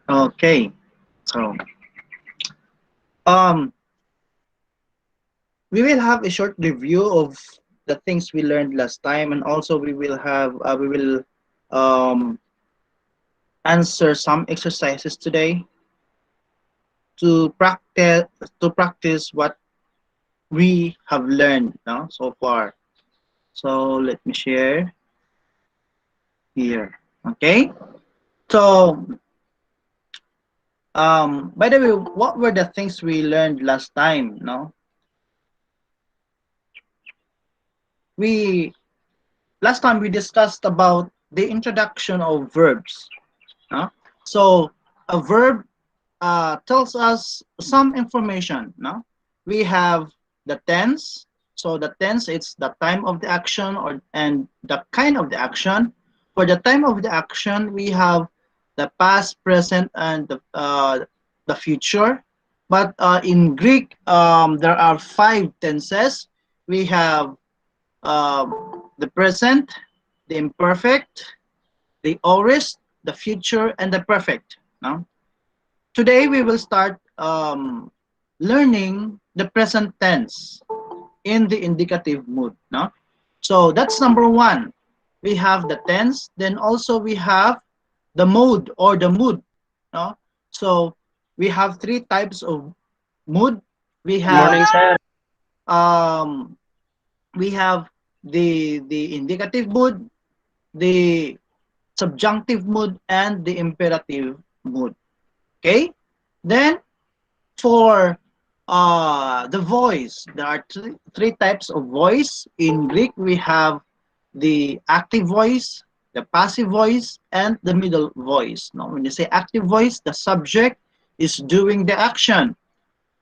Okay. So um we will have a short review of the things we learned last time, and also we will um answer some exercises today to practice what we have learned now so far. So let me share here. Okay. So by the way, what were the things we learned last time? No, we last time we discussed about the introduction of verbs. No? So a verb tells us some information. No, we have the tense. So the tense, it's the time of the action or and the kind of the action. For the time of the action, we have the past, present, and the future. But in Greek, there are five tenses. We have the present, the imperfect, the aorist, the future, and the perfect. No? Today we will start learning the present tense in the indicative mood. No? So that's number one. We have the tense, then also we have the mode or the mood. No? So we have three types of mood. We Good have morning, sir. um, we have the indicative mood, the subjunctive mood, and the imperative mood. Okay? Then for the voice, there are three types of voice. In Greek, we have the active voice, the passive voice, and the middle voice. Now, when you say active voice, the subject is doing the action,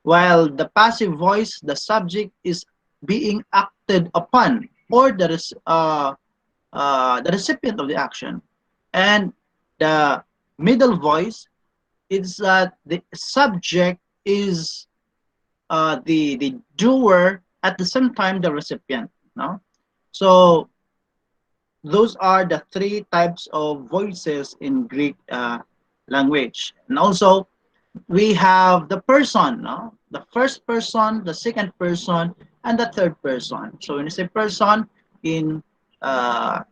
while the passive voice, the subject is being acted upon, or the recipient of the action. And the middle voice is that the subject is the doer, at the same time the recipient. No, so those are the three types of voices in Greek language. And also we have the person, no? The first person, the second person, and the third person. So when you say person in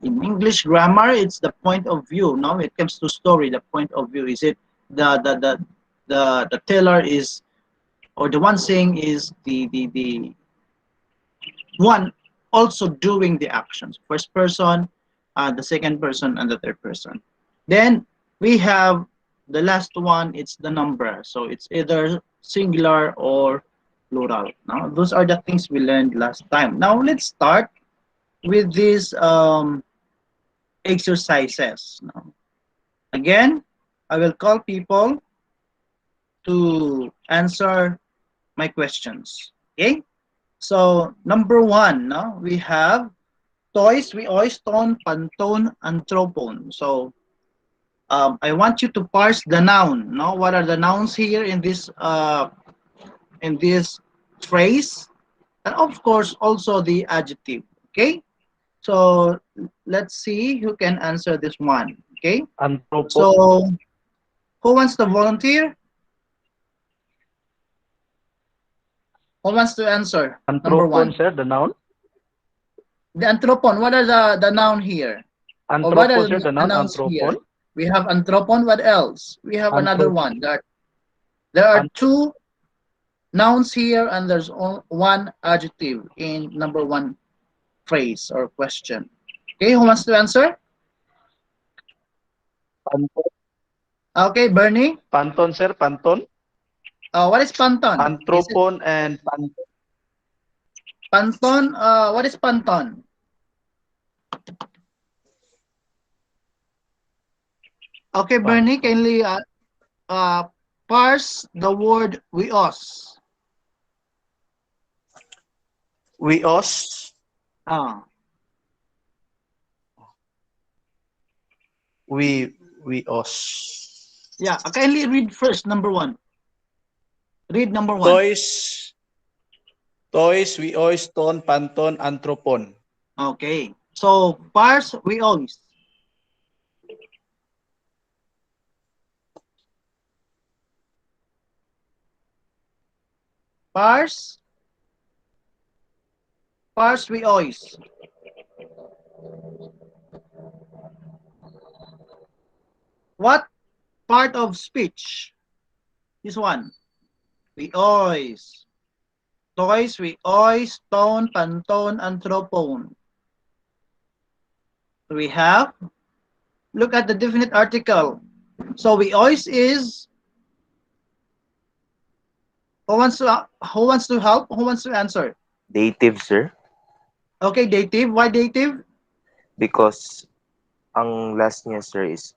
English grammar, it's the point of view. No, it comes to story. The point of view is it the teller is, or the one saying is the one also doing the actions. First person, the second person, and the third person. Then we have the last one. It's the number, so it's either singular or plural. Now those are the things we learned last time. Now let's start with these exercises. Now, again, I will call people to answer my questions. Okay. So number one, no, we have toys, we oiston, panton, anthropon. So I want you to parse the noun. No, what are the nouns here in this phrase, and of course also the adjective. Okay, so let's see who can answer this one. Okay, Anthropo. so who wants to volunteer? Who wants to answer? Number Anthropon, one, sir, the noun. the anthropon. What are the noun here? Or what are Anthropon, sir, the the noun. nouns here? Anthropon. We have anthropon. What else? We have another Anthrop. one. There are An- two nouns here, and there's one adjective in number one phrase or question. Okay, who wants to answer? Panton. Okay, Bernie. Panton, sir. Panton. What is panton? Is it Anthropon and panton. panton? What is panton? Okay, Bernie, Panton. kindly uh, parse the word weos. Weos. Ah, Weos. yeah. Kindly read first. Number one. Read number one. Toys. Toys, weos, ton, panton, anthropon. Okay. So parse weos. Pars, pars we ois. What part of speech? This one. We ois. Toys, we ois, tone, pantone, anthropone. We have, look at the definite article. So we ois is, who wants to help? Who wants to answer? Dative, sir. Okay, dative. Why dative? Because ang last niya, sir, is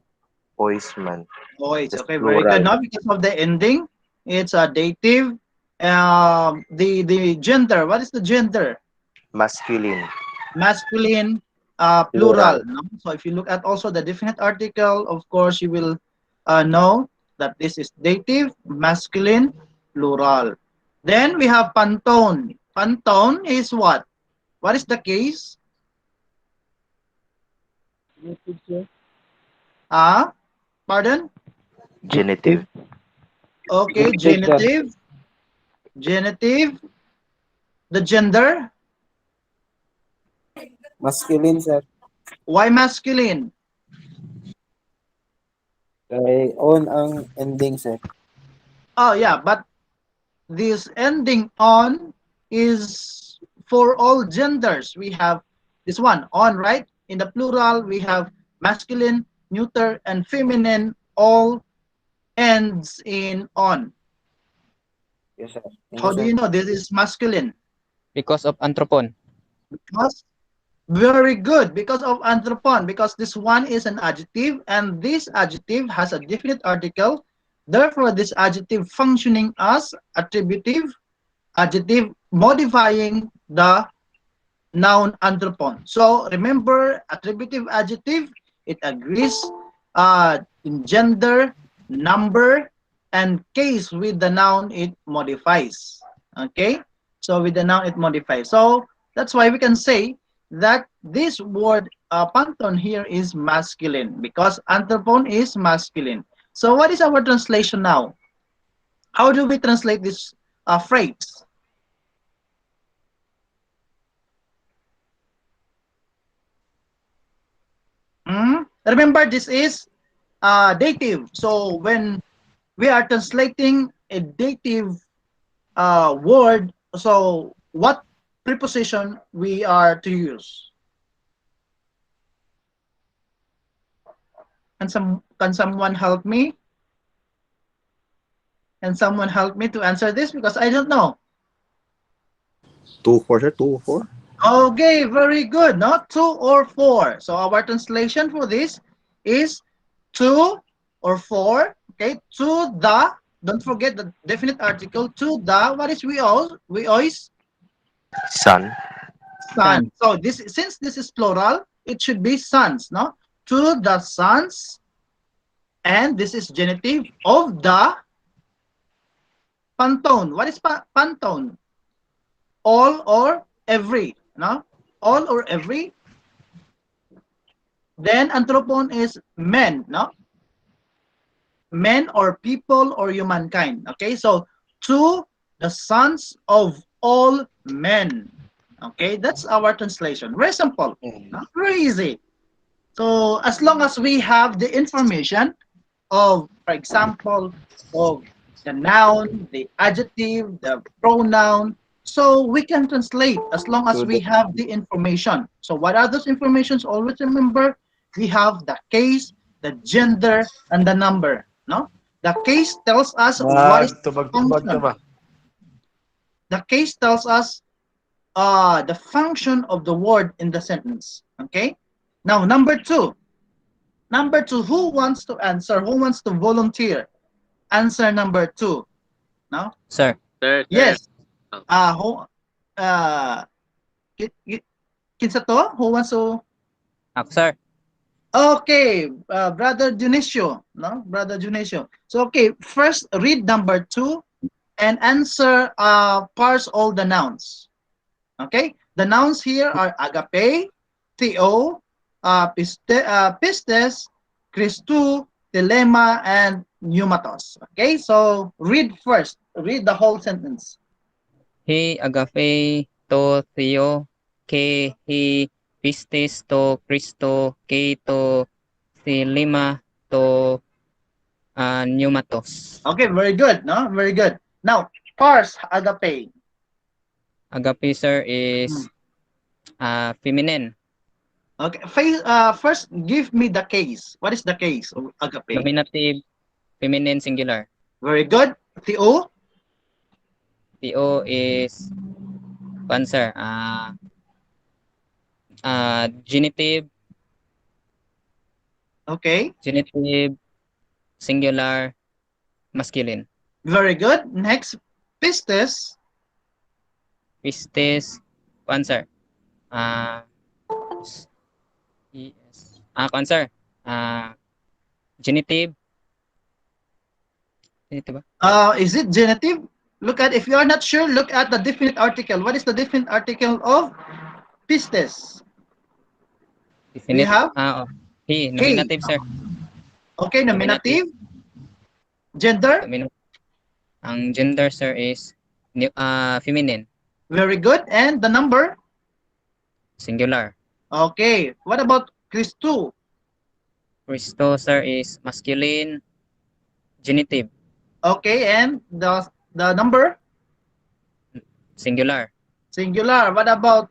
Oisman. Ois. Just Okay, very good. plural. Now because of the ending, it's a dative. The gender. What is the gender? Masculine. Masculine, plural. Plural. No? So if you look at also the definite article, of course you will know that this is dative, masculine, plural. Then we have pantone. Pantone is what? What is the case? Ah, pardon? Genitive. Okay, genitive. Genitive. The gender. Masculine, sir. Why masculine? Kay on ang ending, sir. Oh yeah, but this ending on is for all genders. We have this one on, right? In the plural, we have masculine, neuter, and feminine. All ends in on. Yes, sir. Thank How you, do sir. you know this is masculine? Because of anthropon. Because very good. Because of anthropon. Because this one is an adjective, and this adjective has a definite article. Therefore, this adjective functioning as attributive adjective modifying the noun anthropon. So remember, attributive adjective, it agrees in gender, number, and case with the noun it modifies. Okay? So with the noun it modifies. So that's why we can say that this word panton here is masculine because anthropon is masculine. So what is our translation now? How do we translate this phrase? Remember, this is dative. So when we are translating a dative word, so what preposition we are to use? Can someone help me? Can someone help me to answer this because I don't know. 2-4, sir. 2-4. Okay, very good. Not two or four. So our translation for this is two or four. Okay, to the. Don't forget the definite article. To the. What is we all? We always Sun. son. So this, since this is plural, it should be sons. No, to the sons, and this is genitive of the pantone. What is pantone? All or every. No, all or every. Then anthropon is men, no? Men or people or humankind. Okay, so to the sons of all men. Okay, that's our translation. Very simple, no? Very easy. So as long as we have the information of, for example, of the noun, the adjective, the pronoun, so we can translate as long as we have the information. So what are those informations? Always remember, we have the case, the gender, and the number. No, the case tells us what is the Magtubag-tubag ka function. ba? The case tells us the function of the word in the sentence. Okay. Now number two. Number two. Who wants to answer? Who wants to volunteer? Answer number two. No. Sir. Sir, sir. Yes. Who? Kinsa to? Who wants to? Ako, sir. Okay, Brother Dionisio, no? Brother Dionisio. So, okay, first read number two and answer, parse all the nouns. Okay, the nouns here are agape, theo, pistes, Christou, telema, and pneumatos. Okay, so read first. Read the whole sentence. He agape to Theo, ke he pistis to Christo, ke to si lima to pneumatos. Okay, very good, no? Very good. Now, parse agape. Agape, sir, Hmm. is feminine. Okay, first give me the case. What is the case of agape? Nominative, feminine, singular. Very good. Theo. Theo is, sir, genitive, Okay, singular, masculine. very good. Next, pistis. Pistis, sir, yes. Sir, genitive, genitive ba? Is it genitive? Look at, if you are not sure, look at the definite article. What is the definite article of pistis? We Definite, have he, he. nominative, sir. Okay, Nominative, nominative. Gender. ang gender, sir, is feminine, Very good. And the number. singular. Okay. What about Christu? Christo, sir, is masculine, genitive, Okay, and the number. singular. Singular. What about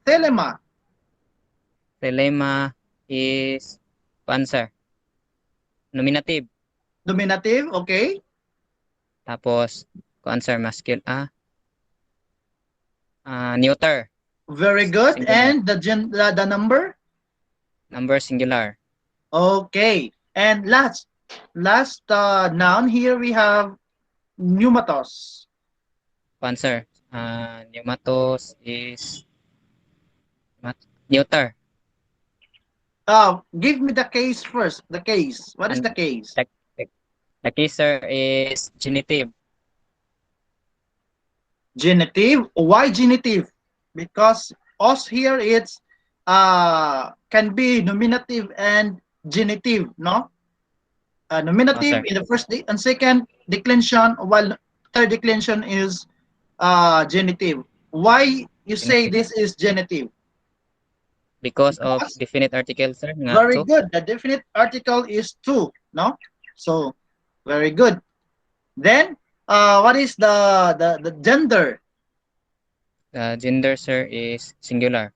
telema? Telema is, sir, nominative. Nominative. Okay. Tapos, sir, masculine, neuter, Very good. singular. And the number. Number, singular. Okay. And last noun here we have pneumatos. Sir, pneumatos is neuter. Give me the case first. The case. What is And the case? the case, sir, is genitive. Genitive. Why genitive? Because us here it's can be nominative and genitive, no? Nominative Sir. in the first and second declension, while third declension is genitive. Why you say Genitive. this is genitive? Because of Because definite article, sir, nga very to. good. The definite article is to, no? So very good. Then what is the gender? The gender, sir, is singular.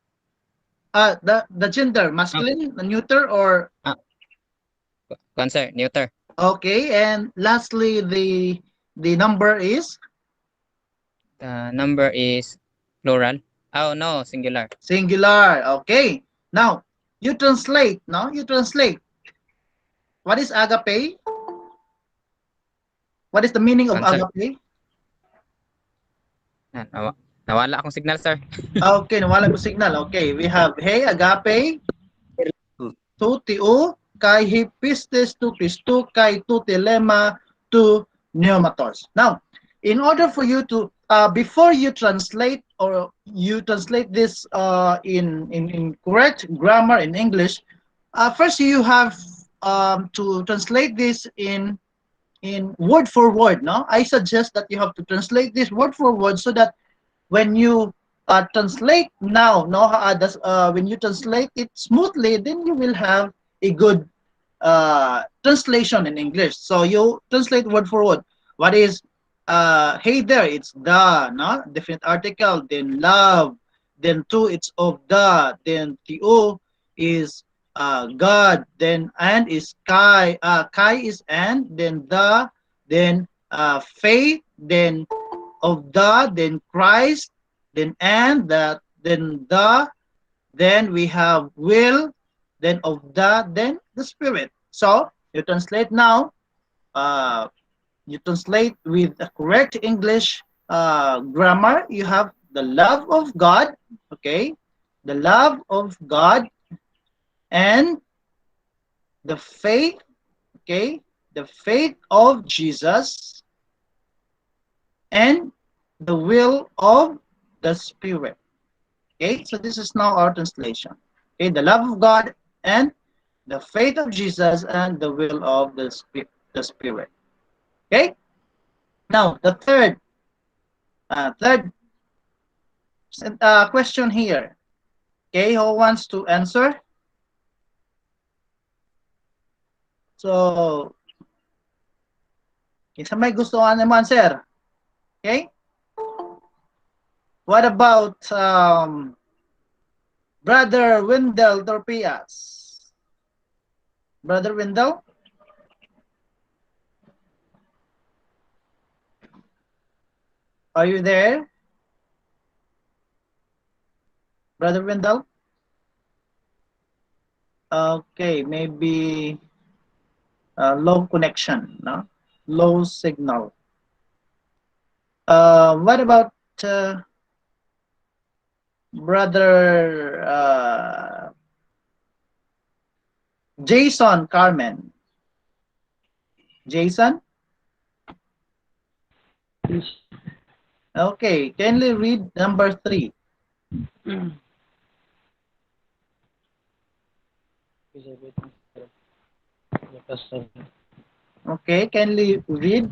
The gender, masculine, neuter, or Sir, neuter. okay. And lastly, the number is The number is plural. Oh, no, singular. singular. Okay. Now you translate. No, you translate. What is agape? What is the meaning of Sir, agape? nawala akong signal, sir. Okay, nawala ko signal. Okay, we have hey agape tu tiu kai hipistes tu Christu kai tu telema tu pneumatos. Now, in order for you to before you translate or you translate this in correct grammar in English, first you have to translate this in word for word. No, I suggest that you have to translate this word for word so that when you translate now, no, when you translate it smoothly, then you will have a good translation in English. So you translate word for word. What is hey there? It's the, no, definite article. Then love. Then to, it's of the. Then to is God. Then and is kai. Kai is and. Then the. Then faith. Then of the, then Christ, then and that, then the, then we have will, then of the, then the Spirit. So you translate now. You translate with the correct English grammar. You have the love of God, okay, the love of God, and the faith, okay, the faith of Jesus, and the will of the Spirit. Okay, so this is now our translation. Okay, the love of God and the faith of Jesus and the will of the Spirit. Okay, now the third Third question here. Okay, who wants to answer? So, isa may gusto ka naman, sir. Okay? What about Brother Wendell Torpias? Brother Wendell? Are you there? Brother Wendell? Okay, maybe low connection, no? Low signal. What about Brother Jason Carmen? Jason? Okay, kindly read number 3. Okay, kindly read.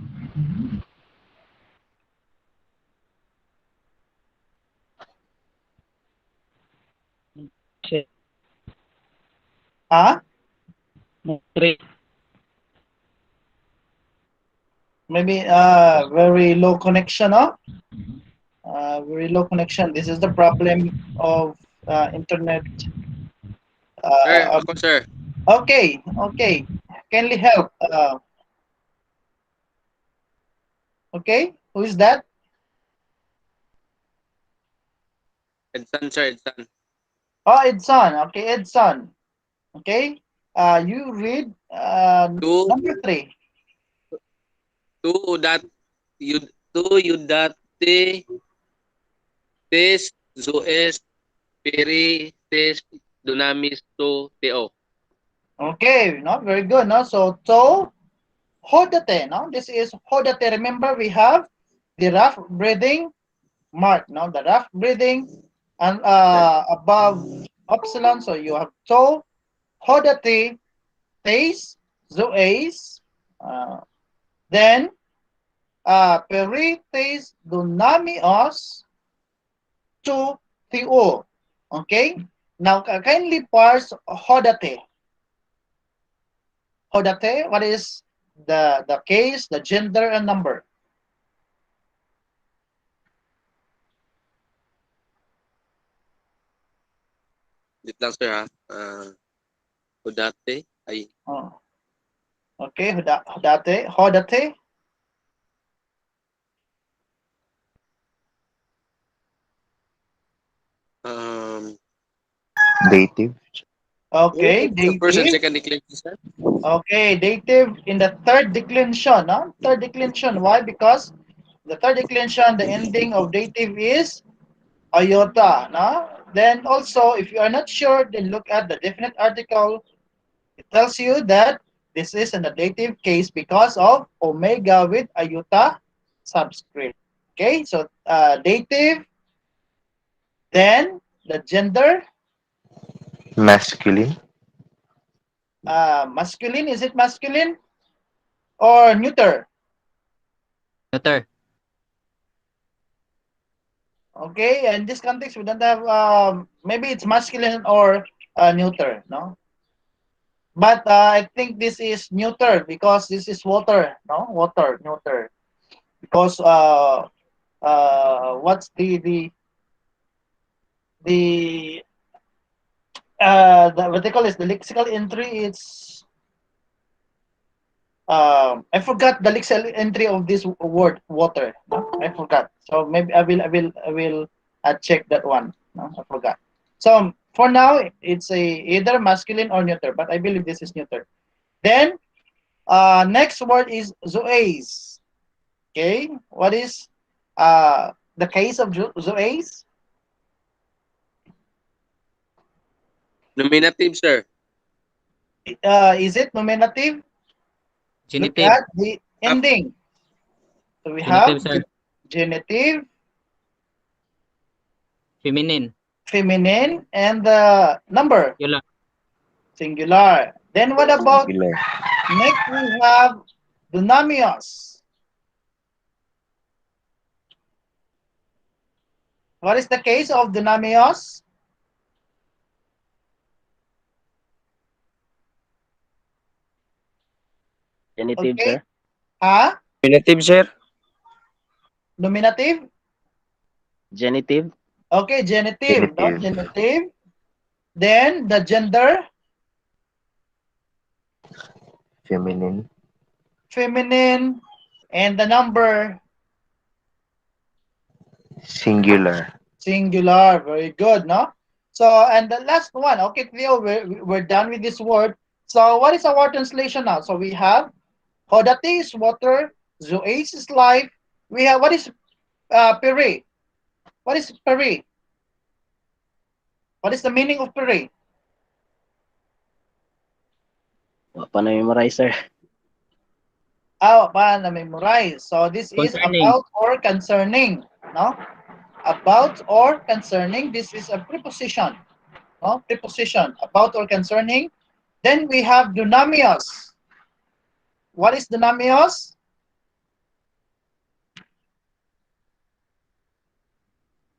Ah? Maybe very low connection, no? Very low connection. This is the problem of internet. Sir, ako sir. Okay, okay. Kindly help. Okay, who is that? Edson sir, Edson. Oh, Edson. Okay, Edson. Okay. You read Two, number 3. that yudate tes zoes peri tes dunamis to teo. Okay, no, very good. No, so to hodate. No, this is hodate. Remember, we have the rough breathing mark. No, the rough breathing and above epsilon. So you have to hodate tes zoes. Then peri tes dunamios to theo. Okay. Now kindly parse hodate. Hodate, what is the case, the gender, and number? Dito lang sir ha. Udate ay Oh. Okay, hodate, hodate. um Dative. Okay, so first and dative. second declension sir. Okay, dative in the third declension. No? Third declension. Why? Because the third declension, the ending of dative is iota. No? Then also, if you are not sure, then look at the definite article. It tells you that this is in the dative case because of omega with iota subscript. Okay, so dative, then the gender, Masculine. masculine. Is it masculine or neuter? Neuter. Okay, in this context, we don't have, maybe it's masculine or neuter, no? But I think this is neuter because this is water, no? Water, neuter. Because what's the what they call is the lexical entry. It's I forgot the lexical entry of this word water. No? I forgot. So maybe I will check that one. No? I forgot. So for now it's a either masculine or neuter, but I believe this is neuter. Then next word is zoes. Okay, what is the case of zoes? Nominative sir. Is it nominative? Look Genitive. at the ending. So we have Genitive, sir. genitive, Feminine. feminine, and the number, Singular. singular. Then what about Singular. next we have dunamios. What is the case of dunamios? Genitive, Okay. sir. Ah, Nominative, sir. nominative. Genitive. Okay, genitive, no? Genitive. Genitive. Then the gender, Feminine. feminine, and the number, Singular. singular. Very good, no? So, and the last one, okay, Theo, we're done with this word. So, what is our translation now? So, we have Hodati is water, Zoes is life. We have, what is pere? What is pere? What is the meaning of pere? Paano memorize, sir? Oh, paano memorize? So, this is Concerning. about or concerning, no? About or concerning. This is a preposition, no? Preposition, about or concerning. Then we have dunamios. What is dunamios?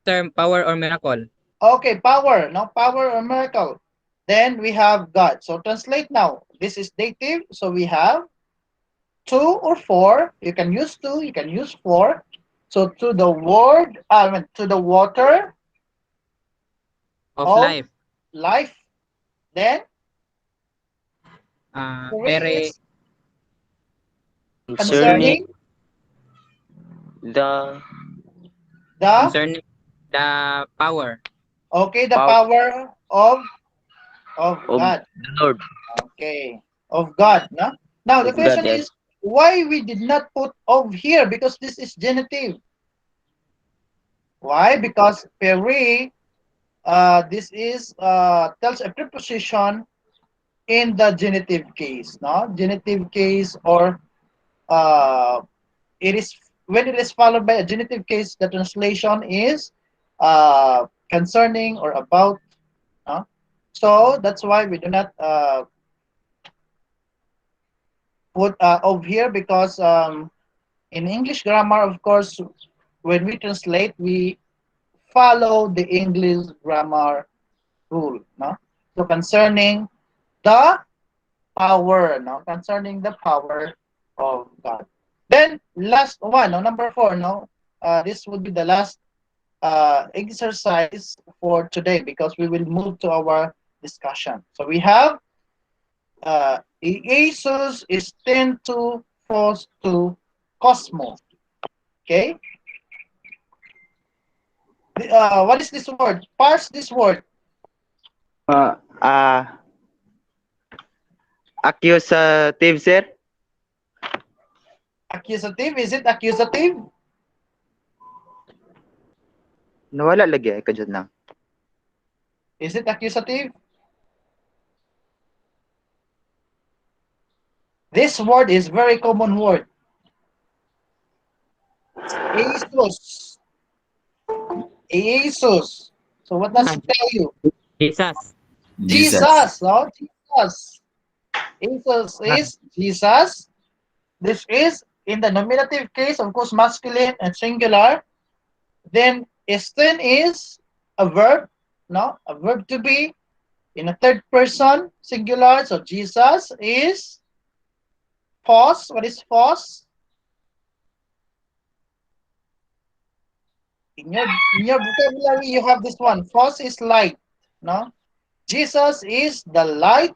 Term power or miracle. Okay, power, no? Power or miracle. Then we have God. So translate now. This is dative. So we have two or four. You can use two, you can use four. So to the word, to the water Of of life. life. Then Pere. three is Concerning concerning the the, Concerning the power. okay, the power power of of God. the Lord. Okay, of God. No? Now the Of God, question yes. is why we did not put of here, because this is genitive. Why? Because peri, this is tells a preposition in the genitive case. No, genitive case, or uh, it is when it is followed by a genitive case, the translation is concerning or about. No? So that's why we do not put of here, because in English grammar, of course, when we translate, we follow the English grammar rule. No? So concerning the power, no? Concerning the power of God. Then last one, no? Number four, no? This would be the last exercise for today, because we will move to our discussion. So we have Jesus is 10 to force to Cosmo. Okay? What is this word? Parse this word. Uh, uh, Accusative, sir. Accusative. Is it accusative? Nawala lagi ay ka dyan lang. Is it accusative? This word is very common word. Jesus. Jesus. So what does it tell you? Jesus. Jesus. No? Jesus. Jesus is Jesus. This is in the nominative case, of course, masculine and singular. Then esten is a verb, no? A verb to be in a third person singular. So Jesus is phos. What is phos? In your vocabulary, you have this one. Phos is light, no? Jesus is the light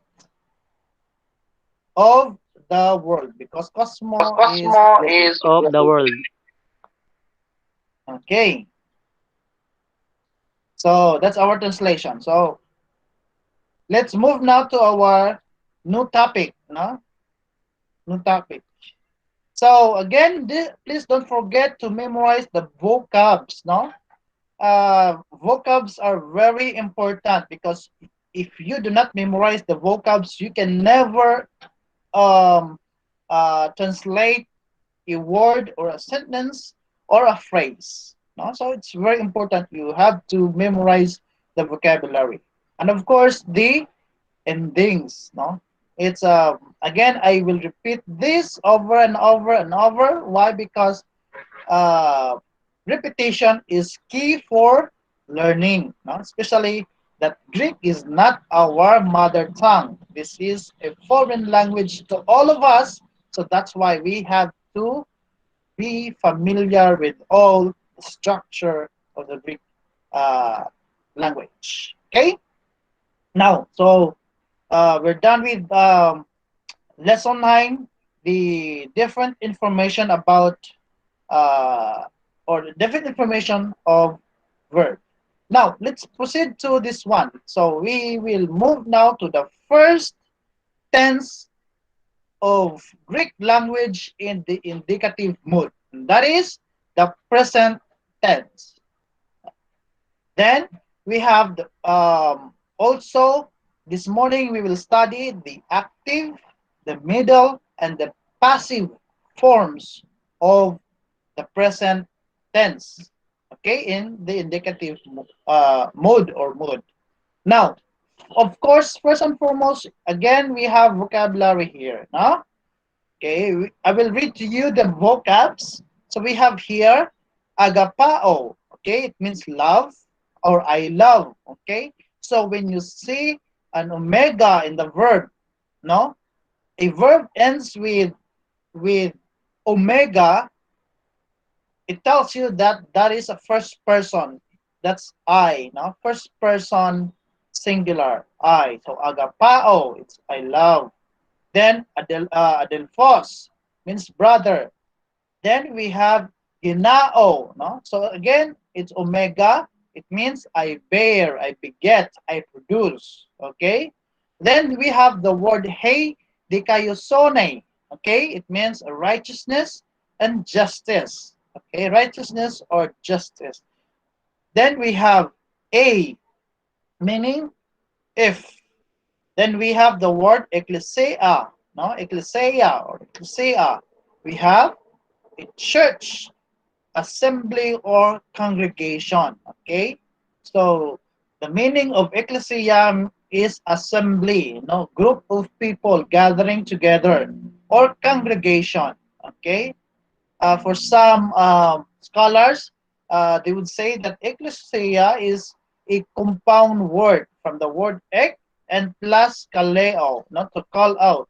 of the world, because cosmo is Cosmo world. is of the world. Okay. So that's our translation. So let's move now to our new topic, no? New topic. So again, please don't forget to memorize the vocabs, no? Vocabs are very important, because if you do not memorize the vocabs, you can never um, translate a word or a sentence or a phrase. No? So it's very important. You have to memorize the vocabulary. And of course, the endings. No? It's again, I will repeat this over and over and over. Why? Because uh, repetition is key for learning, no? Especially that Greek is not our mother tongue. This is a foreign language to all of us, so that's why we have to be familiar with all the structure of the Greek uh, language. Okay, now so we're done with lesson 9, the different information about uh, or the different information of verb. Now let's proceed to this one. So we will move now to the first tense of Greek language in the indicative mood. And that is the present tense. Then we have also this morning we will study the active, the middle, and the passive forms of the present tense. Okay, in the indicative mode or mood. Now, of course, first and foremost, again we have vocabulary here. No? Okay, I will read to you the vocabs. So we have here agapao. Okay, it means love or I love. Okay, so when you see an omega in the verb, no, a verb ends with omega, it tells you that that is a first person. That's I, no, first person singular I. So agapao, it's I love. Then adelphos means brother. Then we have ginao, no? So again, it's omega. It means I bear, I beget, I produce. Okay. Then we have the word hey dikaiosone. Okay, it means righteousness and justice. Okay, righteousness or justice. Then we have a, meaning if. Then we have the word ecclesia, no? Ecclesia or ecclesia. We have a church, assembly, or congregation. Okay, so the meaning of ecclesia is assembly, group of people gathering together, or congregation. Okay, for some scholars, they would say that ecclesia is a compound word from the word ek and plus kaleo, not to call out.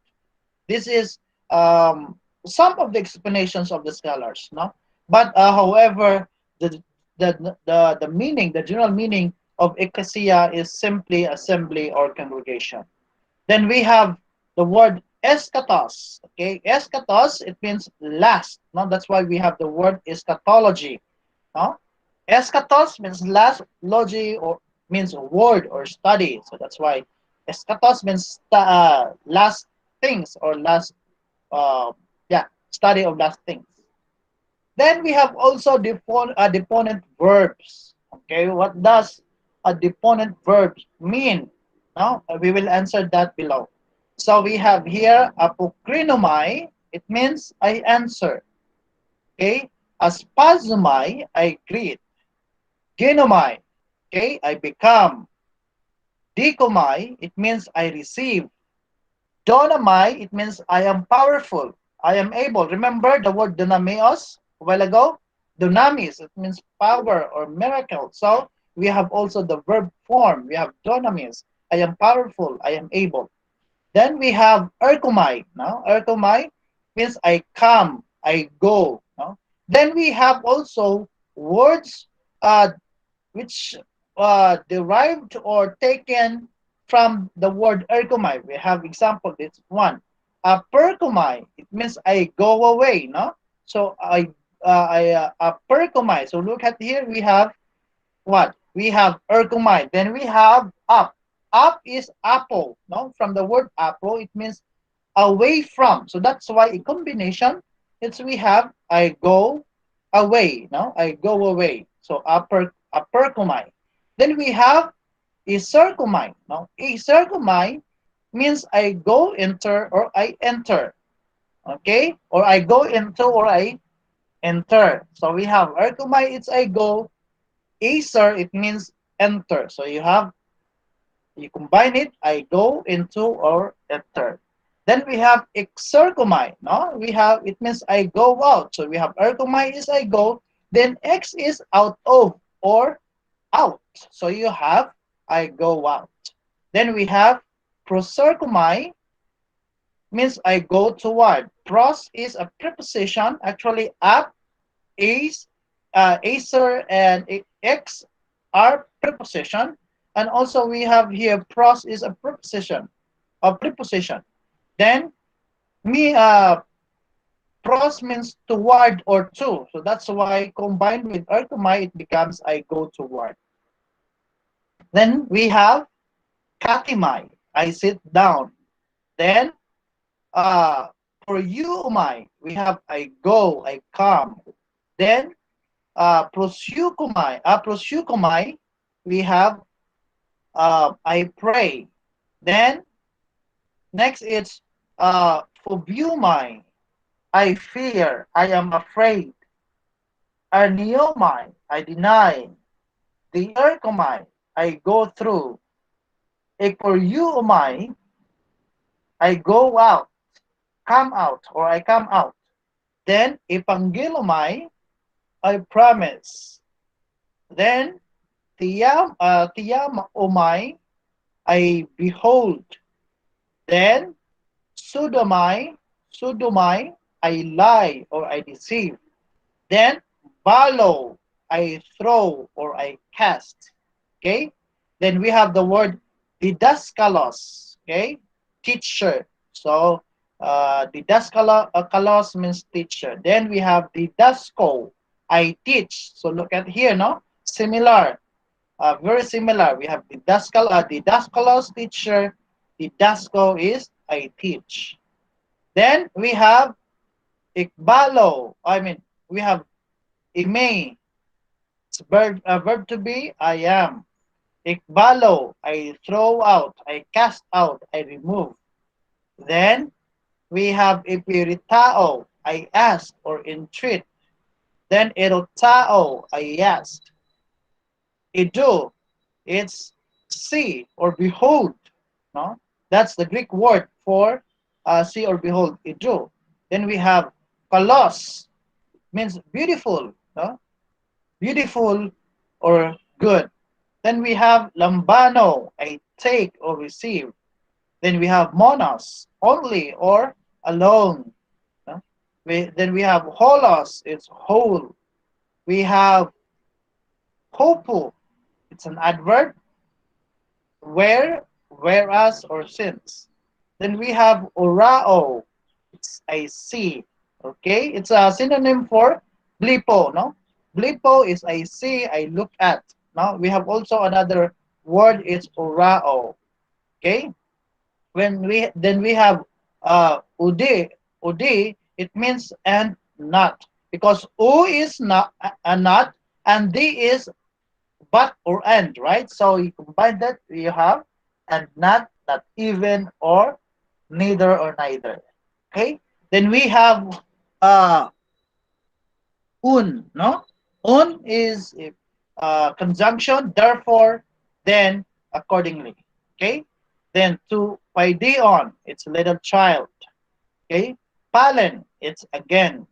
This is some of the explanations of the scholars, no? But however, the meaning, the general meaning of ecclesia is simply assembly or congregation. Then we have the word eschatos. Okay, eschatos, it means last. No, that's why we have the word eschatology. No, eschatos means last. Logy or means word or study. So that's why eschatos means last things or last yeah, study of last things. Then we have also deponent verbs. Okay, what does a deponent verb mean? Now we will answer that below. So we have here apokrinomai. It means I answer. Okay, aspazomai, I greet. Genomai, okay, I become. Dikomai, it means I receive. Donamai, it means I am powerful. I am able. Remember the word dunameos a while ago? Dunamis, it means power or miracle. So we have also the verb form. We have dunamis. I am powerful. I am able. Then we have erkomai. No? Erkomai means I come, I go. No? Then we have also words which derived or taken from the word erkomai. We have example, this one. Perkomai, it means I go away, no? So perkomai. So look at here, we have what? We have erkomai. Then we have up. Up is apple, no? From the word apple, it means away from. So that's why in combination, it's we have I go away, no? I go away. So perkomai. Then we have iserkomai. No, iserkomai means I go enter or I enter. Okay, or I go into or I enter. So we have erkomai, it's I go. Iser, it means enter. So you combine it, I go into or enter. Then we have exerkomai. No, we have, it means I go out. So we have erkomai is I go. Then X is out of or out. So you have I go out. Then we have prosercomai, means I go toward. Pros is a preposition, actually up, is, acer, and x are preposition. And also we have here pros is a preposition, a preposition. Then me pros means toward or to. So that's why combined with erkomai it becomes I go toward. Then we have katimai, I sit down. Then for you, umay, we have I go, I come. Then prosukumai, we have I pray. Then next it's phobumai, I fear, I am afraid. Arniomai, I deny. The erkomai, I go through. Ekporyumai, I go out, come out, or I come out. Then ipanggilomai, I promise. Then tiyam umay, I behold. Then sudomai, I lie or I deceive. Then balo, I throw or I cast. Okay. Then we have the word didaskalos. Okay, teacher. So didaskalos means teacher. Then we have didasko, I teach. So look at here, no? Similar, very similar. We have didaskalos, teacher. Didasko is I teach. Then we have ikbalo. I mean, we have ime. It's verb to be I am. Ikbalo, I throw out, I cast out, I remove. Then we have ipiritao, I ask or entreat. Then erotao, I asked. Ido, it's see or behold. No, that's the Greek word for see or behold. Ido. Then we have kalos, means beautiful. No, beautiful or good. Then we have lambano, I take or receive. Then we have monos, only or alone. No? Then we have holos, it's whole. We have hopu, it's an adverb, whereas, or since. Then we have orao, it's I see. Okay, it's a synonym for blipo, no? Blipo is I see, I look at. Now we have also another word, it's orao. Okay, then we have udi, it means and not, because u is not a not and d is but or and, right? So you combine that, you have and not, not even, or neither or neither. Okay, then we have uh un, no? Un is conjunction, therefore, then, accordingly. Okay, then to paideon, it's little child. Okay, palen, it's again.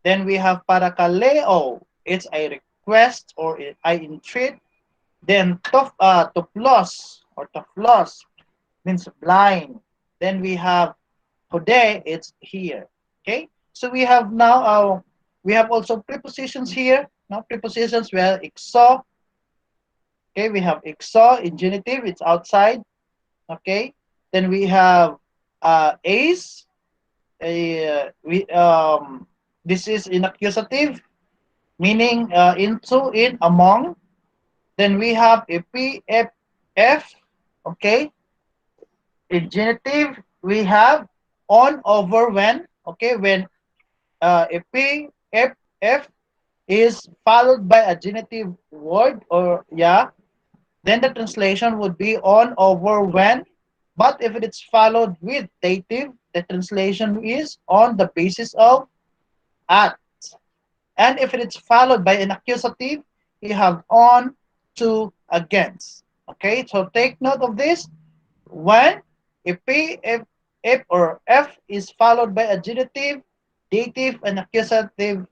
Then we have parakaleo, it's a request or I entreat. Then toplos or toplos means blind. Then we have hode, it's here. Okay, so we have now we have also prepositions here. Now prepositions where exo. Okay, we have exo in genitive, it's outside. Okay, then we have ace. This is in accusative, meaning into, in, among. Then we have a p, f. Okay, in genitive we have on, over, when. Okay, when a p, f is followed by a genitive word, or yeah, then the translation would be on, over, when. But if it's followed with dative, the translation is on the basis of at. And if it's followed by an accusative, you have on, to, against. Okay, so take note of this. When if P, if or F is followed by a genitive, dative, and accusative,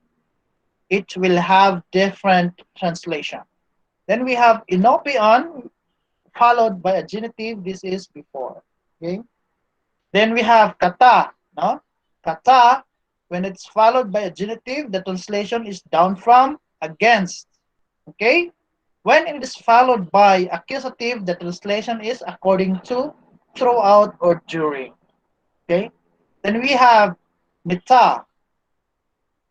it will have different translation. Then we have inopion followed by a genitive. This is before. Okay. Then we have kata. No, kata. When it's followed by a genitive, the translation is down from, against. Okay. When it is followed by accusative, the translation is according to, throughout, or during. Okay. Then we have mita.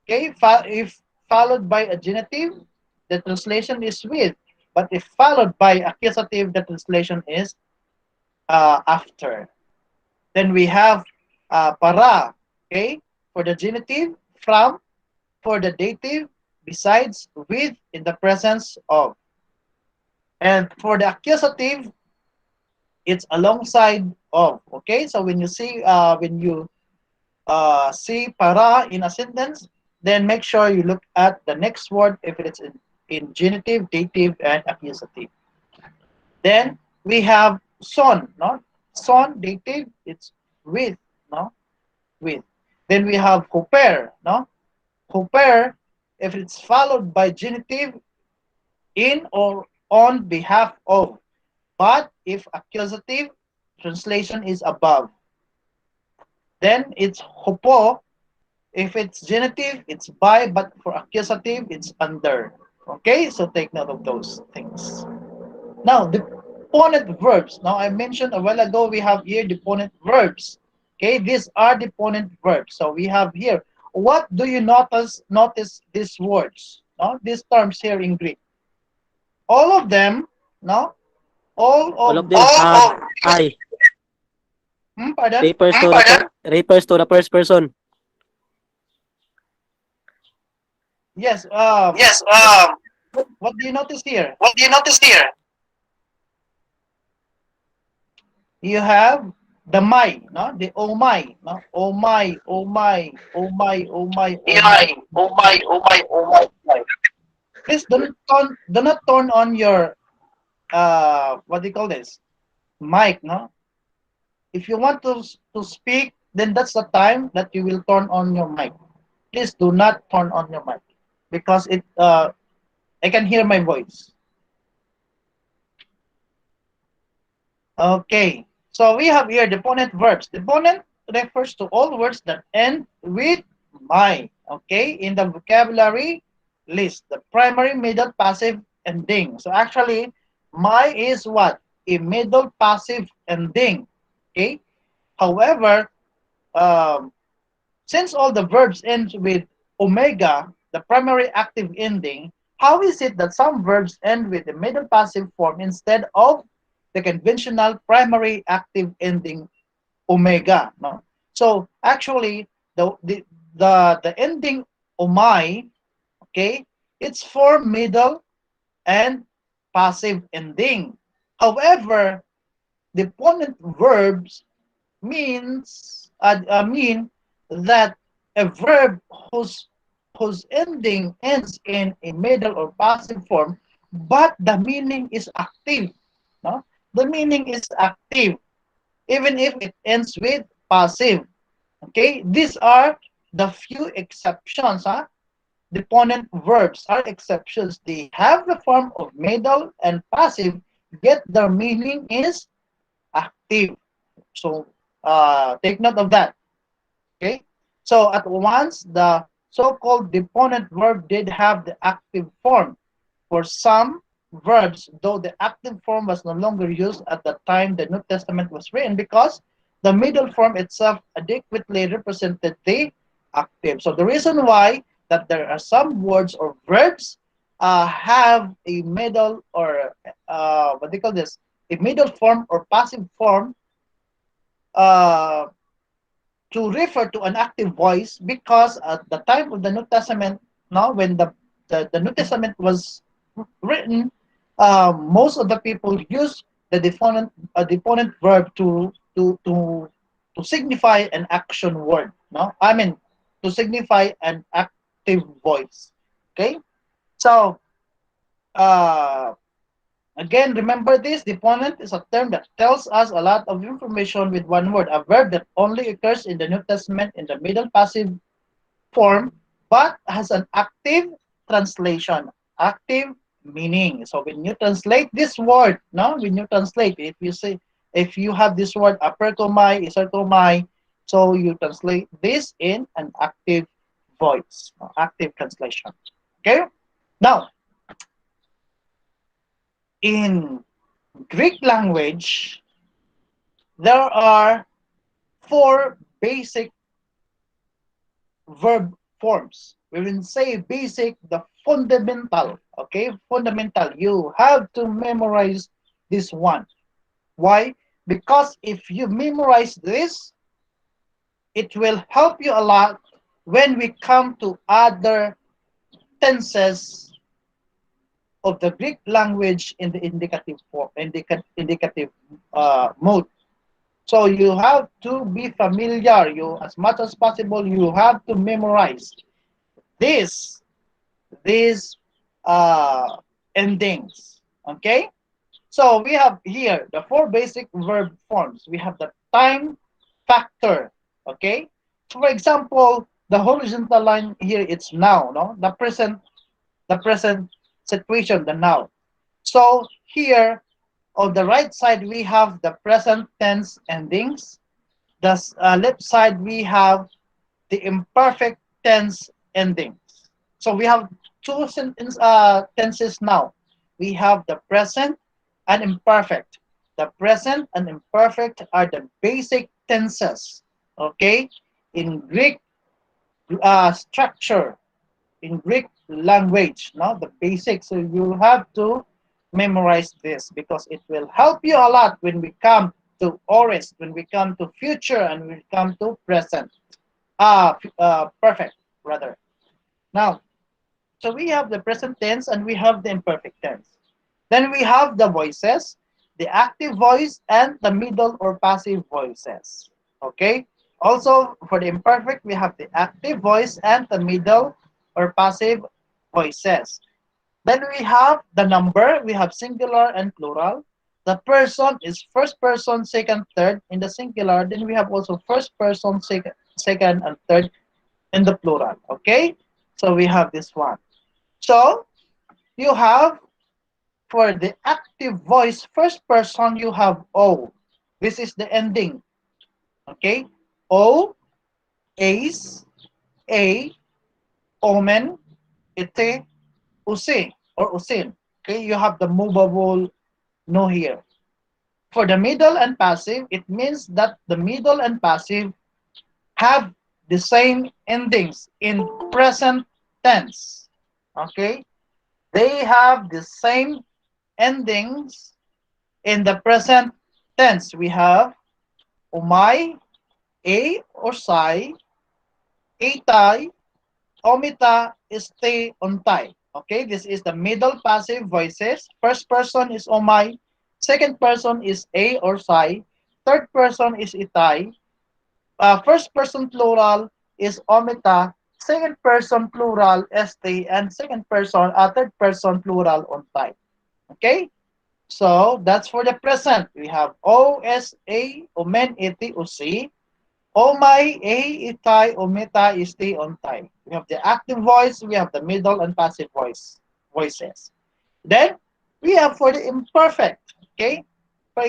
Okay. If followed by a genitive, the translation is with. But if followed by accusative, the translation is after. Then we have para. Okay. For the genitive, from. For the dative, besides, with, in the presence of. And for the accusative, it's alongside of. Okay, so when you see para in a sentence, then make sure you look at the next word if it's in genitive, dative, and accusative. Then we have son. No, son dative. It's with. No, with. Then we have hooper. No, hooper. If it's followed by genitive, in or on behalf of. But if accusative, translation is above. Then it's hopo. If it's genitive, it's by, but for accusative, it's under. Okay, so take note of those things. Now, deponent verbs. Now, I mentioned a while ago, we have here deponent verbs. Okay, these are deponent verbs. So we have here. What do you notice? Notice these words. No, these terms here in Greek. All of them. No, All of them have I. Pardon? Refers to the first person. Yes. What do you notice here? You have the my, no? The oh my, no? Oh my, oh my, oh my, oh my, oh my. Please do not turn on your what do you call this? Mic, no? If you want to speak, then that's the time that you will turn on your mic. Please do not turn on your mic because I can hear my voice. Okay, so we have here deponent verbs. Deponent refers to all words that end with my. Okay, in the vocabulary list, the primary, middle, passive, ending. So actually, my is what? A middle passive ending. Okay. However, since all the verbs end with omega, the primary active ending, how is it that some verbs end with the middle passive form instead of the conventional primary active ending omega? No. So actually, the ending omai, okay, it's for middle and passive ending. However, deponent verbs mean that a verb whose ending ends in a middle or passive form, but the meaning is active. No, the meaning is active, even if it ends with passive. Okay, these are the few exceptions. Deponent verbs are exceptions. They have the form of middle and passive, yet their meaning is active. So take note of that. Okay. So at once, the so-called deponent verb did have the active form. For some verbs, though the active form was no longer used at the time the New Testament was written because the middle form itself adequately represented the active. So the reason why that there are some words or verbs have a middle or what do you call this? A middle form or passive form uh, to refer to an active voice because at the time of the New Testament, now when the New Testament was written, most of the people use the deponent verb to signify an action word. No, I mean to signify an active voice. Okay, so uh, again, remember this, deponent is a term that tells us a lot of information with one word, a verb that only occurs in the New Testament in the middle passive form, but has an active translation, active meaning. So when you translate this word, no, when you translate, if you have this word apertomai, isertomai, so you translate this in an active voice, active translation. Okay. Now, in Greek language, there are four basic verb forms. We will say basic, the fundamental. Okay, fundamental. You have to memorize this one. Why? Because if you memorize this, it will help you a lot when we come to other tenses of the Greek language in the indicative form, indicative mode. So you have to be familiar. You, as much as possible, you have to memorize this these endings. Okay. So we have here the four basic verb forms. We have the time factor. Okay. So for example, the horizontal line here, it's now, no? The present situation, the now. So here on the right side, we have the present tense endings. The left side, we have the imperfect tense endings. So we have two tenses now. We have the present and imperfect. The present and imperfect are the basic tenses, okay, in Greek structure, in Greek language, no, the basics. So you have to memorize this because it will help you a lot when we come to aorist, when we come to future, and when we come to present. Perfect, rather. Now, so we have the present tense and we have the imperfect tense. Then we have the voices, the active voice and the middle or passive voices. Okay. Also, for the imperfect, we have the active voice and the middle or passive voices. Then we have the number. We have singular and plural. The person is first person, second, third in the singular. Then we have also first person, second and third in the plural. Okay. So we have this one. So you have, for the active voice first person, you have O. This is the ending. Okay. O, ace, a, omen, ite, use, or usin. Okay. You have the movable no here. For the middle and passive, it means that the middle and passive have the same endings in present tense. Okay. They have the same endings in the present tense. We have umay, a or sai, atay, omita, stay, untay. Okay, this is the middle passive voices. First person is omay, second person is a or sai, third person is itay, first person plural is omita, second person plural este, and third person plural untay. Okay, so that's for the present. We have o, s, a, omen, iti, usi, omay, a, itay, omita, isti, untay. We have the active voice, we have the middle and passive voices. Then we have for the imperfect. Okay,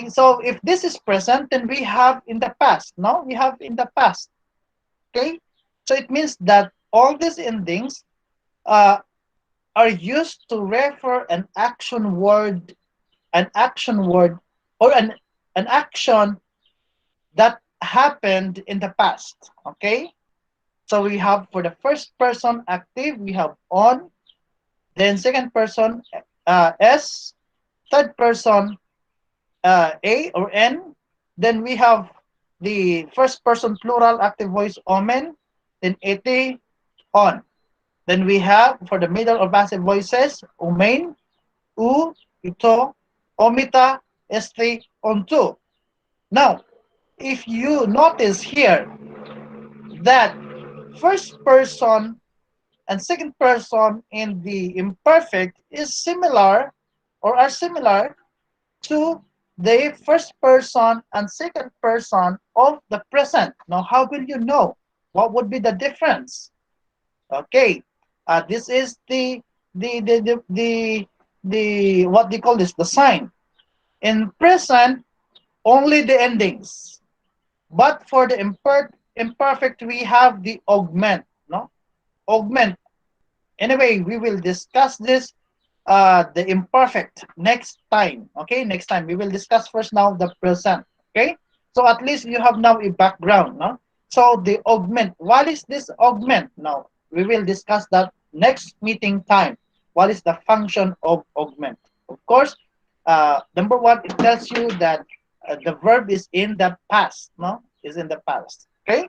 so if this is present, then we have in the past. No, we have in the past. Okay, so it means that all these endings are used to refer an action word, or an action that happened in the past. Okay, so we have for the first person active, we have on, then second person s, third person a or n, then we have the first person plural active voice omen, then ete, on. Then we have for the middle or passive voices umain, u, ito, omita, este, onto. Now, if you notice here that first person and second person in the imperfect is similar, or are similar to the first person and second person of the present. Now, how will you know? What would be the difference? Okay, this is the the what they call this, the sign. In present, only the endings. But for the imperfect, we have the augment. No, augment. Anyway, we will discuss this the imperfect next time. Okay, next time we will discuss first now the present. Okay, so at least you have now a background. No, so the augment. What is this augment? Now we will discuss that next meeting time. What is the function of augment? Of course, number one, it tells you that the verb is in the past. No, is in the past. Okay.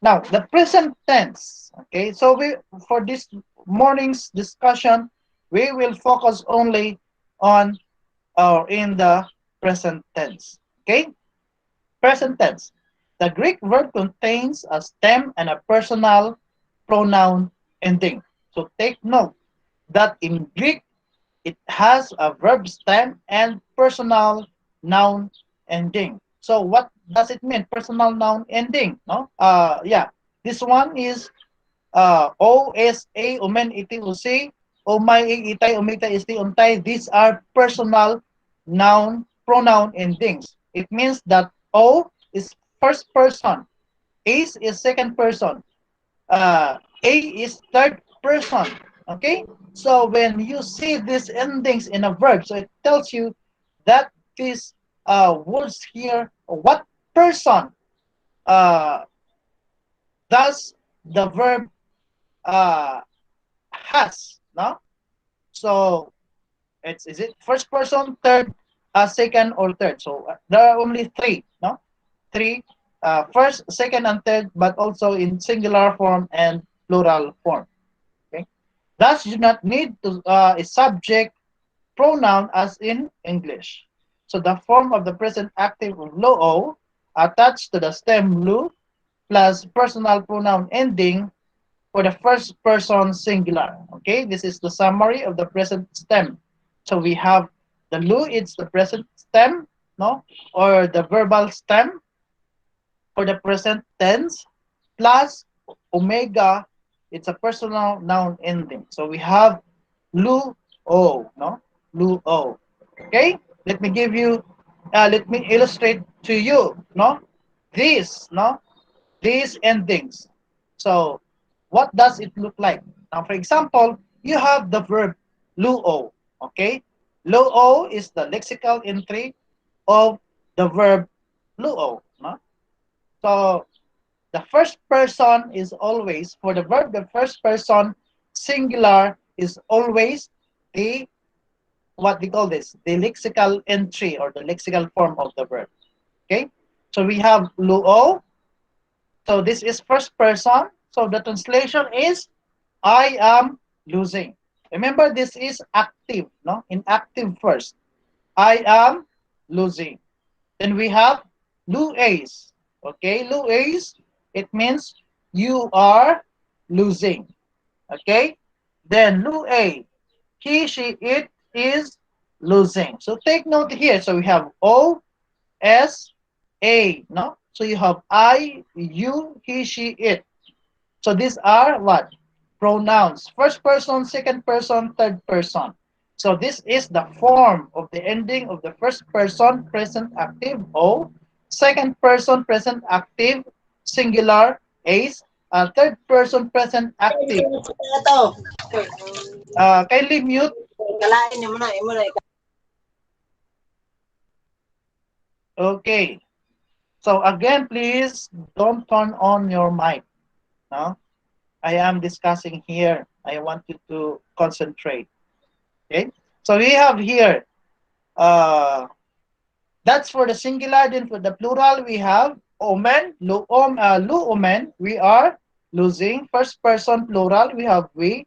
Now the present tense. Okay, so we for this morning's discussion, we will focus only on or in the present tense. Okay, present tense. The Greek verb contains a stem and a personal pronoun ending. So take note that in Greek it has a verb stem and personal noun ending. So what does it mean? Personal noun ending? No. Yeah. This one is OSA, Omen Iti Usi, Omai Itay, Omita Isti Untay. These are personal noun pronoun endings. It means that O is first person, Ace is second person, A is third person. Okay, so when you see these endings in a verb, so it tells you that these words here, what person uh, does the verb uh, has, no? So it's is it first person, third, second, or third? So there are only three, no? Three, first, second, and third, but also in singular form and plural form. Okay. Thus, you do not need to a subject pronoun as in English. So the form of the present active of lo attached to the stem lu plus personal pronoun ending for the first person singular. Okay, this is the summary of the present stem. So we have the lu, it's the present stem, no, or the verbal stem for the present tense, plus omega, it's a personal noun ending. So we have lu o, no, lu o. Okay, let me give you, let me illustrate to you, no, these, no, these endings. So what does it look like? Now, for example, you have the verb luo. Okay, luo is the lexical entry of the verb luo. No? So the first person is always for the verb. The first person singular is always the what we call this, the lexical entry or the lexical form of the verb. Okay, so we have luo. So this is first person. So the translation is I am losing. Remember, this is active, no? In active first. I am losing. Then we have luace. Okay, luace, it means you are losing. Okay? Then lua, he, she, it is losing. So take note here. So we have O, S, A, no? So you have I, you, he, she, it. So these are what? Pronouns. First person, second person, third person. So this is the form of the ending of the first person present active O, second person present active singular ace, third person present active. Kindly mute. Okay. So again, please don't turn on your mic. No? I am discussing here. I want you to concentrate. Okay. So we have here, that's for the singular. Then for the plural, we have omen, omen. We are losing. First person plural, we have we.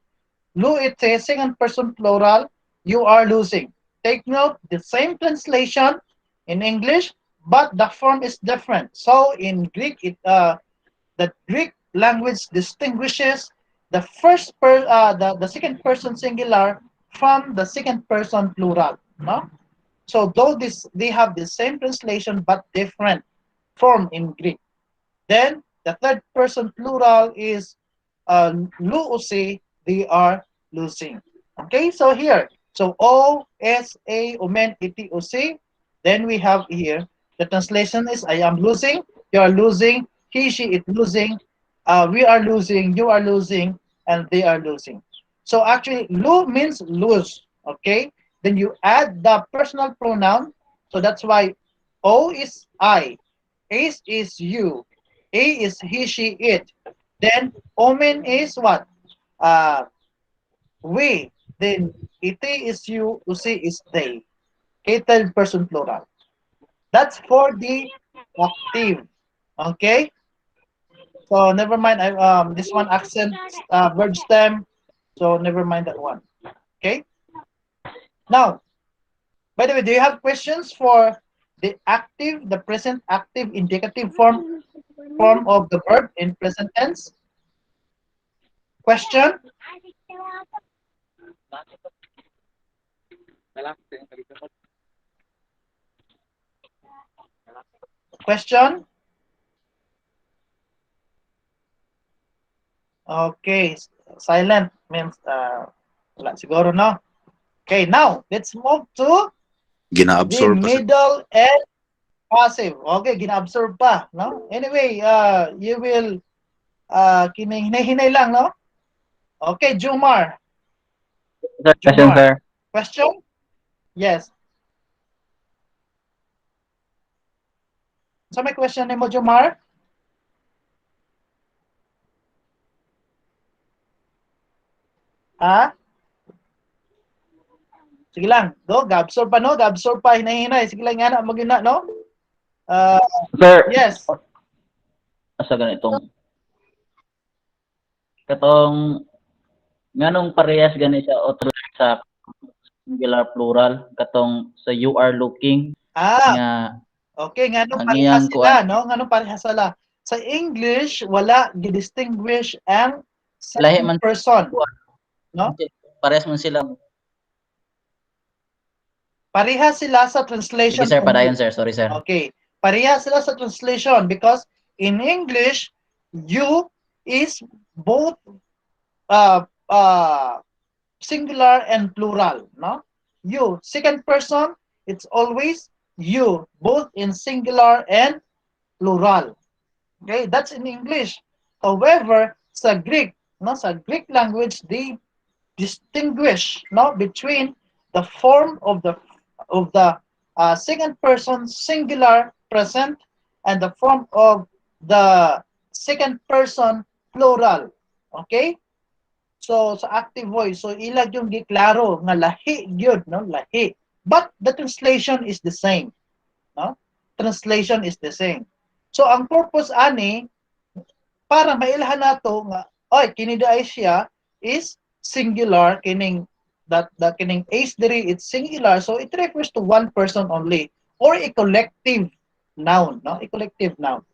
Lu ite, second person plural, you are losing. Take note, the same translation in English, but the form is different. So in Greek, the Greek language distinguishes the the second person singular from the second person plural. No, so though they have the same translation but different form in Greek. Then the third person plural is luusi, they are losing. Okay, so here, So O, S, A, Omen, Iti, Usi. Then we have here, the translation is I am losing, you are losing, he, she is losing, we are losing, you are losing, and they are losing. So actually, lo means lose, okay? Then you add the personal pronoun. So that's why O is I, S is you, A is he, she, it. Then Omen is what? Uh, we. Then ite is you, usi is they. Okay, third person plural. That's for the active. Okay? So never mind. This one accent verb stem. So never mind that one. Okay? Now, by the way, do you have questions for the active, the present active indicative form of the verb in present tense? Question? Question? Okay, silent means wala siguro, no? Okay, now let's move to the Gina-absorb pa, sir. middle and passive. Okay, gina-absorb pa, no? Anyway, you will kining hinay-hinay lang, no? Okay, Jumar. Question, Jumar. sir. Question? Yes. So may question mo, Jumar? Ha? Sige lang. Do, ga-absorb pa, no? Ga-absorb pa, hinay-hinay. Sige lang, nga na, magina, no? Sir, Yes. sa ganitong katong nganong parehas gani siya otro sa singular plural katong sa you are looking nga Okay, nga nung ang parehas iyang sila, kuan no? Nga nung parehas sila. Sa English, wala gi-distinguish ang lahi second man person, no? parehas man sila. Parehas sila sa Sige translation sir, only. padayon sir, sorry sir. Okay. Parehas sila sa translation because in English, you is both uh, uh, singular and plural, no? You, second person, it's always you, both in singular and plural. Okay, that's in English. However, sa Greek, no, sa Greek language, they distinguish, no, between the form of the second person singular present and the form of the second person plural. Okay? So sa active voice, so ilag yung giklaro nga lahi gyud, no, lahi. But the translation is the same, no? Translation is the same. So ang purpose ani para mailhan nato nga oy kini daay siya is singular, kining that kining ace diri it's singular, so it refers to one person only or a collective noun, no? A collective noun.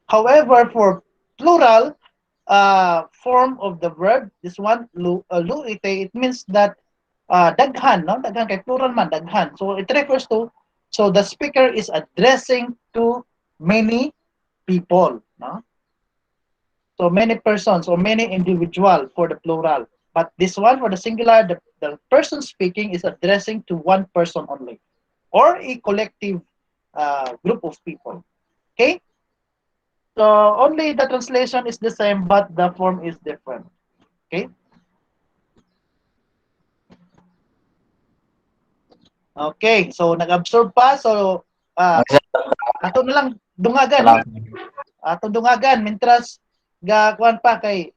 However, for plural form of the verb, this one luite, it means that daghan, no? Daghan kay plural man, daghan. So it refers to, so the speaker is addressing to many people, no? So many persons or many individual for the plural. But this one for the singular, the person speaking is addressing to one person only or a collective group of people. Okay? So only the translation is the same, but the form is different. Okay? Okay, so nag-absorb pa. So, ato na lang dungagan, no? Ato dungagan, mintras kuan pa kay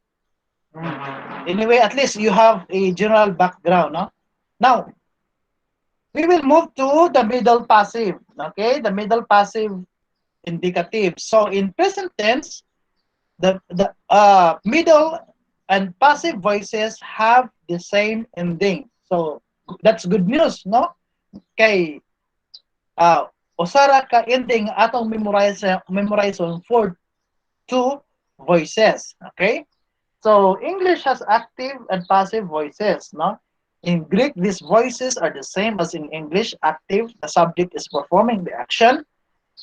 anyway, at least you have a general background, no? Now, we will move to the middle passive, okay? The middle passive indicative. So, in present tense, the middle and passive voices have the same ending. So, that's good news, no? Kay usara ka ending atong memorize for two voices, okay? So English has active and passive voices, no? In Greek, these voices are the same as in English. Active, the subject is performing the action.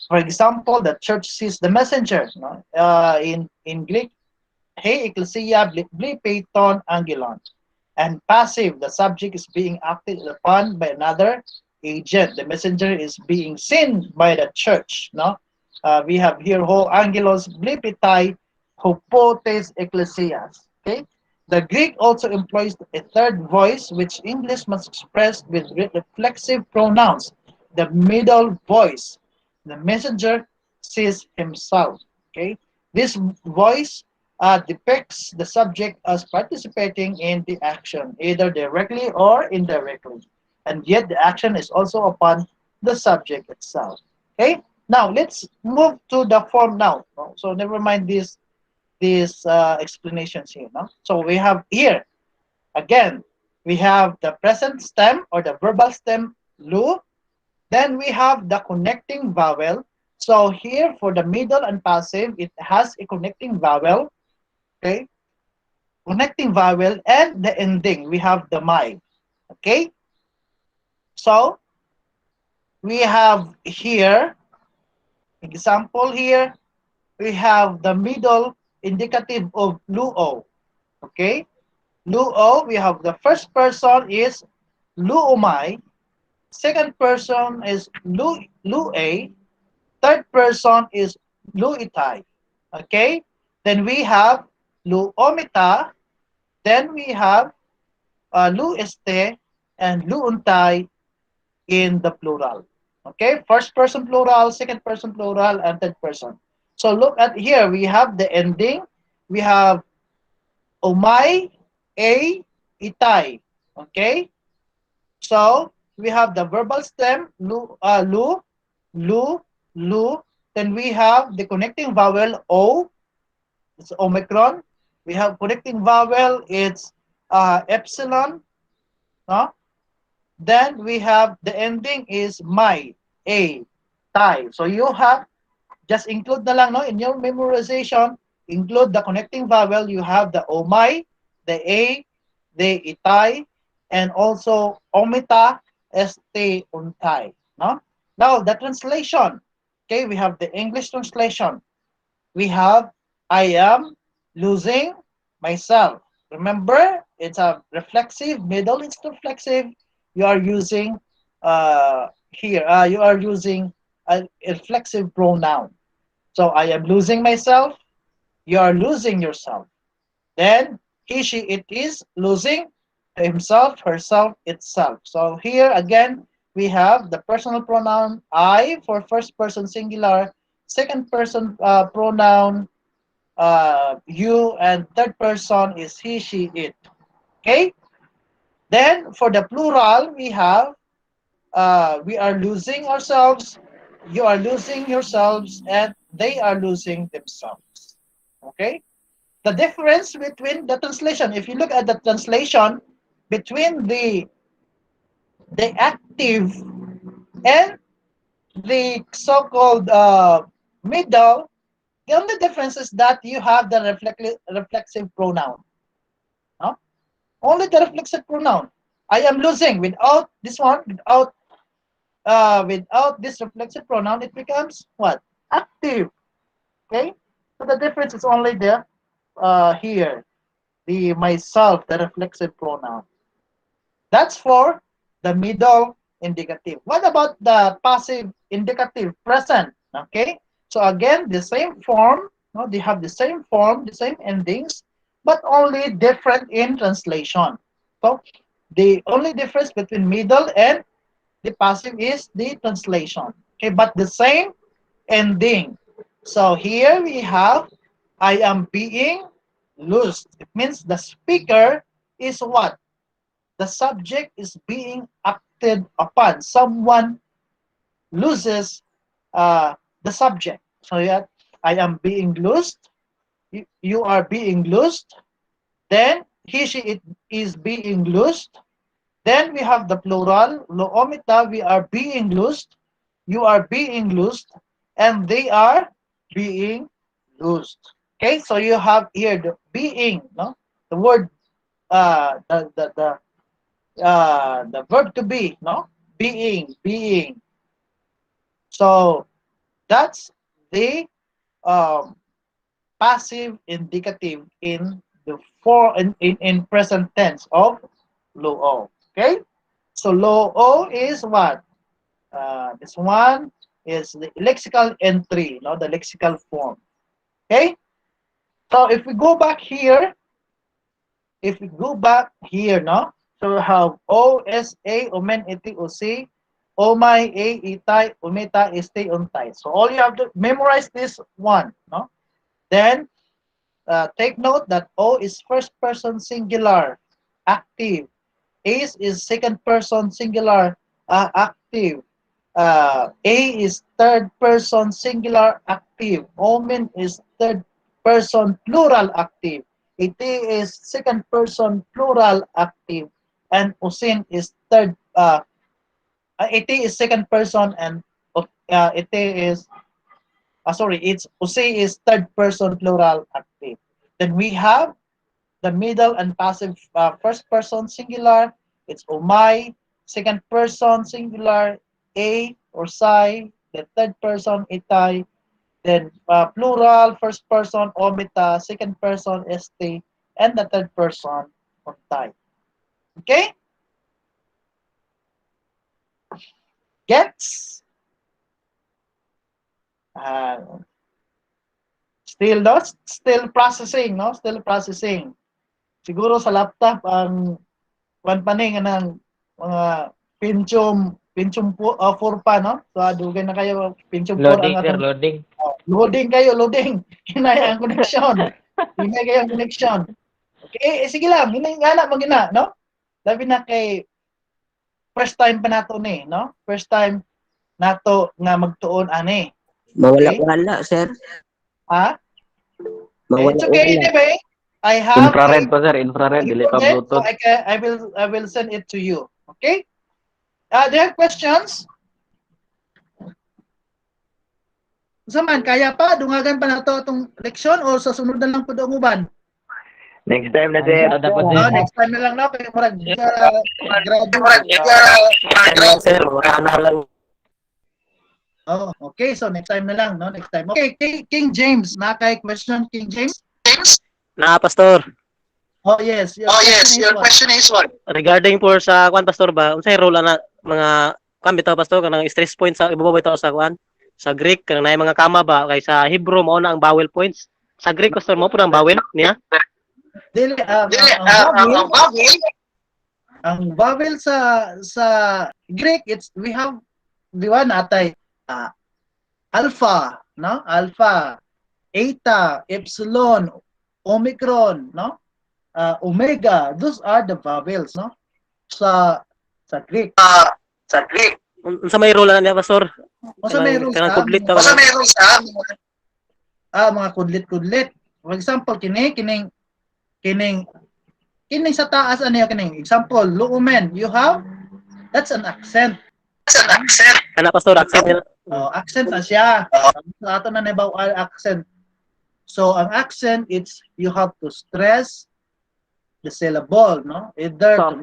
For example, the church sees the messenger, no? In Greek, hey ecclesia bli peiton angelon. And passive, the subject is being acted upon by another agent. The messenger is being seen by the church. No, we have here ho angelos blipitai hopotes ecclesias. Okay, the Greek also employs a third voice, which English must express with reflexive pronouns. The middle voice, the messenger sees himself. Okay, this voice depicts the subject as participating in the action, either directly or indirectly. And yet the action is also upon the subject itself. Okay? Now let's move to the form now. So never mind these explanations here. No? So we have here, again, we have the present stem or the verbal stem lu. Then we have the connecting vowel. So here for the middle and passive, it has a connecting vowel. Okay, connecting vowel, and the ending we have the my. Okay, so we have here example here, we have the middle indicative of luo. Okay, luo, we have the first person is luumai, second person is lua, third person is luitai. Okay, then we have luomita, then we have lu este and lu untay in the plural. Okay, first person plural, second person plural, and third person. So look at here, we have the ending. We have umay, a, itay. Okay, so we have the verbal stem lu. Then we have the connecting vowel o, it's omicron. We have connecting vowel, it's epsilon. No? Then we have the ending is my, a, tai. So you have, just include na lang, no, in your memorization, include the connecting vowel. You have the omai, the a, the itai, and also omita, este, untai. No? Now the translation. Okay, we have the English translation. We have I am losing myself. Remember, it's a reflexive, middle is reflexive. You are using here, you are using a reflexive pronoun. So I am losing myself, you are losing yourself. Then he, she, it is losing himself, herself, itself. So here again, we have the personal pronoun I for first person singular, second person pronoun you, and third person is he, she, it. Okay? Then for the plural, we have we are losing ourselves, you are losing yourselves, and they are losing themselves. Okay? The difference between the translation, if you look at the translation between the active and the so-called middle, the only difference is that you have the reflexive pronoun. No? Only the reflexive pronoun. I am losing. Without this one, without this reflexive pronoun, it becomes what? Active. Okay? So the difference is only the here, the myself, the reflexive pronoun. That's for the middle indicative. What about the passive indicative present? Okay? So again, the same form, no, they have the same form, the same endings, but only different in translation. So the only difference between middle and the passive is the translation. Okay, but the same ending. So here we have I am being loosed. It means the speaker is what? The subject is being acted upon. Someone loses the subject. So yeah, I am being loosed. You are being loosed. Then he, she, it is being loosed. Then we have the plural, loomita, we are being loosed, you are being loosed, and they are being loosed. Okay, so you have here the being, no? The word, the verb to be, no? Being. So that's the um, passive indicative in the in present tense of low O. Okay? So low O is what? This one is the lexical entry, no, the lexical form. Okay? So if we go back here, no, so we have O, S, A, Omen, Iti, Usi, Omay, A, Itay, Umita, Este, Untay. So all you have to memorize this one, no? Then take note that O is first person singular, active. Ace is second person singular, active. A is third person singular, active. Omen is third person plural, active. Iti is second person plural, active. And Usin is iti is second person, and it's Usi is third person plural, active. Then we have the middle and passive first person singular. It's Umay, second person singular, A or Sai, the third person Itay, then plural first person Omita, second person Este, and the third person Untay. Okay? Gets? Still processing, no? Still processing. Siguro sa laptop ang paning ng mga Pentium 4 pa, no? So dugay na kayo Pentium 4 ang atong Loading. Loading. Hinay ang connection. Hinay kayo ang connection. Okay, sige lang, hinay nga na magina, no? Labi na kay first time pa nato ni, no? First time nato nga magtuon ani. Mawala-wala, sir. Ha? Mawala-wala. It's okay, anyway. I have Infrared pa sir, infrared, dili pa so Bluetooth. I will send it to you. Okay? Do you have questions? Saman, kaya pa? Dungagan pa na to itong leksyon o sa sunod na lang po doong uban? Next time na, sir. Next time na lang na. Kaya marag Sir, wala lang. Oh, okay. So next time na lang, no? Next time. Okay, King James. Nakay question, King James? Na, Pastor. Oh, yes. Your question is what? Regarding for sa kwan, Pastor ba, unsay role na mga kwan bitaw, Pastor, kanang stress points sa ibabaw bitaw sa kwan? Sa Greek, kanang naay mga kama ba? Kay sa Hebrew, mao na ang vowel points. Sa Greek, Pastor, mo po ang vowel niya? Ang vowel sa Greek, we have diwan natay alpha, no? Alpha, eta, epsilon, omicron, no? Omega, those are the vowels, no? Sa Greek. Unsa may role na niya, Pastor? Sa may rules Kanang kudlit ka. Mga kudlit-kudlit. For example, kining sa taas ano kining? Example, luumen, you have, that's an accent. Kana, Pastor, accent niya. Accent na siya. Sa ato na nabaw accent. So ang accent, it's you have to stress the syllable, no? Either to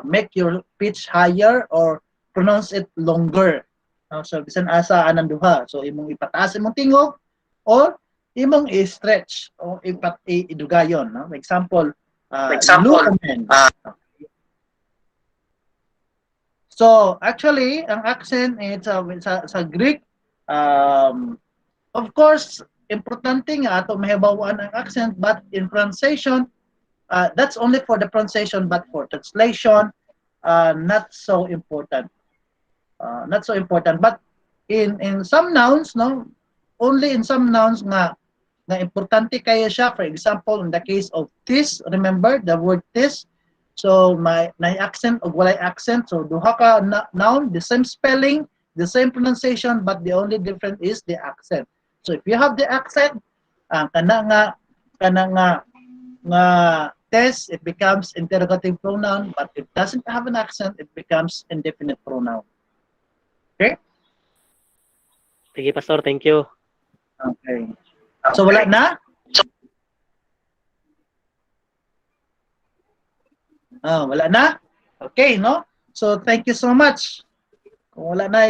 make your pitch higher or pronounce it longer. So bisan asa anang duha. So imong ipataas imong tingog or imong i-stretch o idugayon, no? Example, lumen. So actually, ang accent is sa Greek, of course, importante nga ato mahibawaan ang accent, but in pronunciation, that's only for the pronunciation, but for translation, not so important. Not so important. But in some nouns, no, only in some nouns nga importante kayo siya. For example, in the case of this, remember the word this. So may accent o walay accent. So duha ka noun, the same spelling, the same pronunciation, but the only difference is the accent. So if you have the accent, kana nga test, it becomes interrogative pronoun, but if it doesn't have an accent, it becomes indefinite pronoun. Okay? Sige, Pastor, thank you. Okay. So wala na? Wala na? Okay, no? So thank you so much. Kung wala na,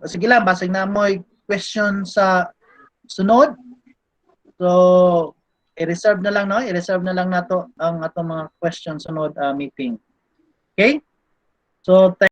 sige lang, basig na mo question sa sunod. So i-reserve na lang, no? I-reserve na lang nato ang atong mga questions sunod meeting. Okay? So,